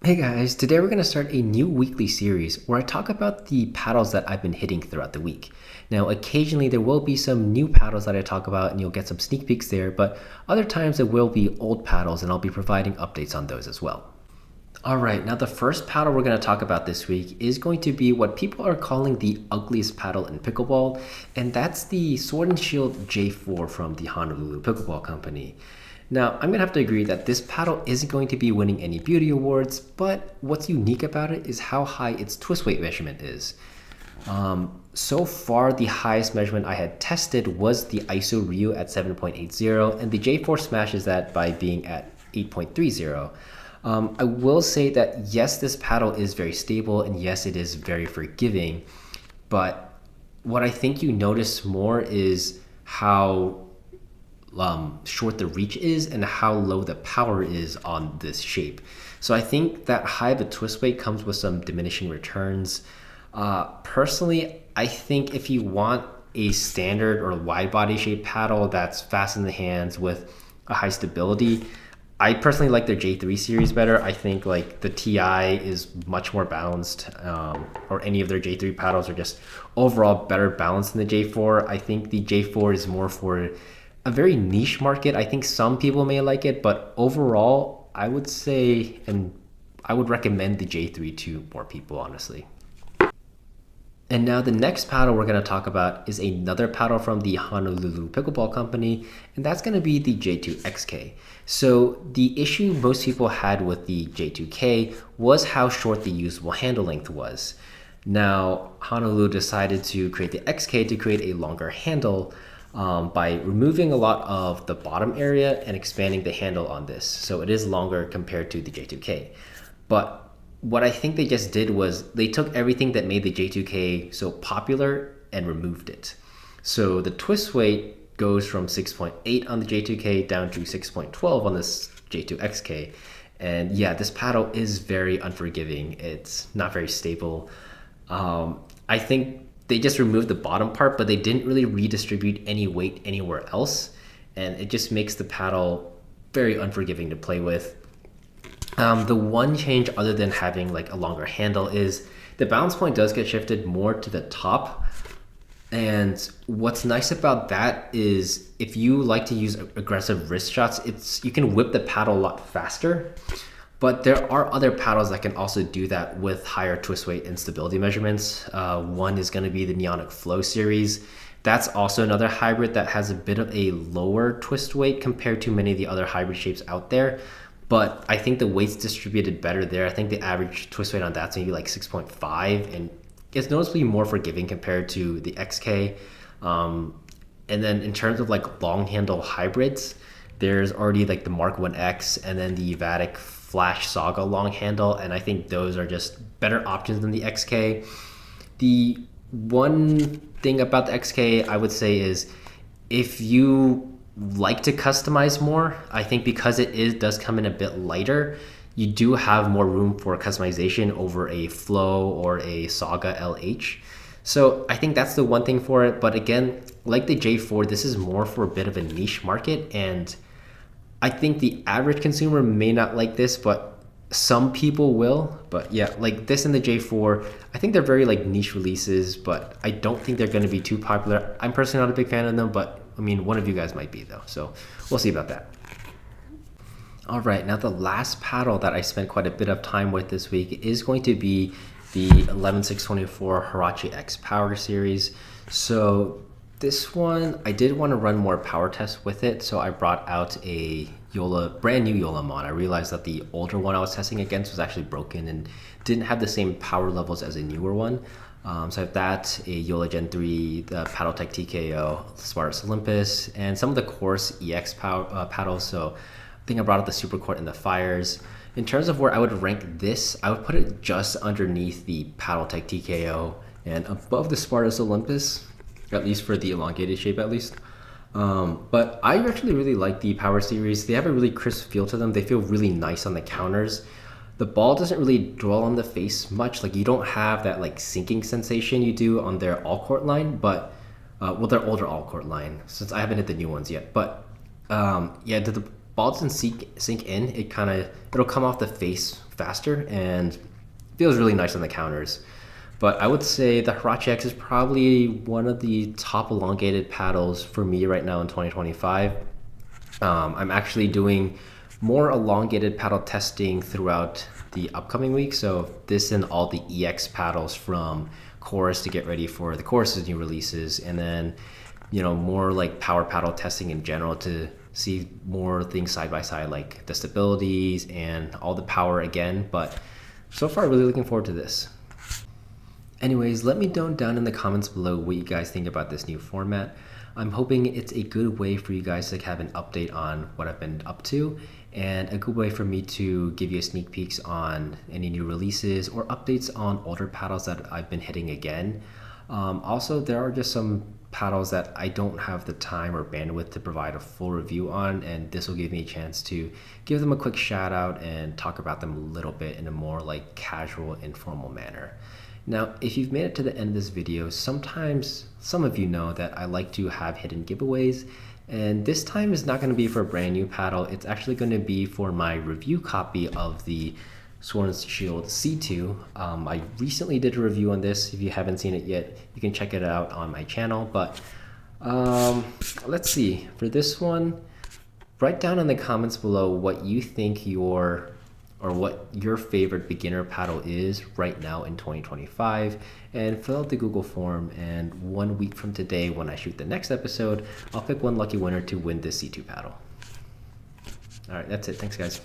Hey guys, today we're going to start a new weekly series where I talk about the paddles that I've been hitting throughout the week. Now, occasionally there will be some new paddles that I talk about and you'll get some sneak peeks there, but other times there will be old paddles and I'll be providing updates on those as well. Alright, now the first paddle we're going to talk about this week is going to be what people are calling the ugliest paddle in pickleball, and that's the Sword and Shield J4 from the Honolulu Pickleball Company. Now, I'm going to have to agree that this paddle isn't going to be winning any beauty awards, but what's unique about it is how high its twist weight measurement is. So far, the highest measurement I had tested was the ISO Ryu at 7.80, and the J4 smashes that by being at 8.30. I will say that yes, this paddle is very stable, and yes, it is very forgiving, but what I think you notice more is how short the reach is and how low the power is on this shape. So I think that high of a twist weight comes with some diminishing returns. Personally, I think if you want a standard or wide body shape paddle that's fast in the hands with a high stability, I personally like their J3 series better. I think like the TI is much more balanced, or any of their J3 paddles are just overall better balanced than the J4. I think the J4 is more for a very niche market. I think some people may like it, but overall, I would say, and I would recommend the J3 to more people, honestly. And now the next paddle we're going to talk about is another paddle from the Honolulu Pickleball Company, and that's going to be the J2xK. So the issue most people had with the J2K was how short the usable handle length was. Now, Honolulu decided to create the XK to create a longer handle, by removing a lot of the bottom area and expanding the handle on this. So it is longer compared to the J2K. But what I think they just did was they took everything that made the J2K so popular and removed it. So the twist weight goes from 6.8 on the J2K down to 6.12 on this J2xK. And yeah, this paddle is very unforgiving. It's not very stable. I think they just removed the bottom part, but they didn't really redistribute any weight anywhere else. And it just makes the paddle very unforgiving to play with. The one change other than having like a longer handle is the balance point does get shifted more to the top. And what's nice about that is if you like to use aggressive wrist shots, you can whip the paddle a lot faster. But there are other paddles that can also do that with higher twist weight and stability measurements. One is going to be the Neonic Flow series. That's also another hybrid that has a bit of a lower twist weight compared to many of the other hybrid shapes out there. But I think the weight's distributed better there. I think the average twist weight on that's maybe like 6.5, and it's noticeably more forgiving compared to the XK. And then in terms of like long handle hybrids, there's already like the Mark 1X and then the Vatic Flash Saga long handle, and I think those are just better options than the XK. The one thing about the XK I would say is if you like to customize more, I think because does come in a bit lighter, you do have more room for customization over a Flow or a Saga LH. So I think that's the one thing for it. But again, like the J4, this is more for a bit of a niche market, and I think the average consumer may not like this, but some people will. But yeah, like this and the J4, I think they're very like niche releases, but I don't think they're going to be too popular. I'm personally not a big fan of them, but I mean, one of you guys might be though. So we'll see about that. All right, now the last paddle that I spent quite a bit of time with this week is going to be the 11624 Hurache-X Power series. So this one, I did want to run more power tests with it, so I brought out a brand new Yola mod. I realized that the older one I was testing against was actually broken and didn't have the same power levels as a newer one. So I have that, a Yola Gen 3, the Paddletech TKO, Spartus Olympus, and some of the Course EX paddles. So I think I brought out the Supercourt and the Fires. In terms of where I would rank this, I would put it just underneath the Paddletech TKO and above the Spartus Olympus, at least for the elongated shape at least. But I actually really like the Power series. They have a really crisp feel to them. They feel really nice on the counters. The ball doesn't really dwell on the face much. Like you don't have that like sinking sensation you do on their all court line, but their older all court line, since I haven't hit the new ones yet. But yeah, ball doesn't sink in. It'll come off the face faster and feels really nice on the counters. But I would say the Hurache-X is probably one of the top elongated paddles for me right now in 2025. I'm actually doing more elongated paddle testing throughout the upcoming week. So this and all the EX paddles from Chorus to get ready for the Chorus's new releases, and then more like power paddle testing in general to see more things side by side, like the stabilities and all the power again. But so far, really looking forward to this. Anyways, let me know down in the comments below what you guys think about this new format. I'm hoping it's a good way for you guys to have an update on what I've been up to, and a good way for me to give you a sneak peeks on any new releases or updates on older paddles that I've been hitting again. Also, there are just some paddles that I don't have the time or bandwidth to provide a full review on, and this will give me a chance to give them a quick shout out and talk about them a little bit in a more like casual, informal manner. Now, if you've made it to the end of this video, sometimes some of you know that I like to have hidden giveaways, and this time is not going to be for a brand new paddle. It's actually going to be for my review copy of the Sword and Shield C2. I recently did a review on this. If you haven't seen it yet, you can check it out on my channel. But let's see, for this one, write down in the comments below what you think what your favorite beginner paddle is right now in 2025, and fill out the Google form, and 1 week from today when I shoot the next episode, I'll pick one lucky winner to win this C2 paddle. All right, that's it. Thanks guys.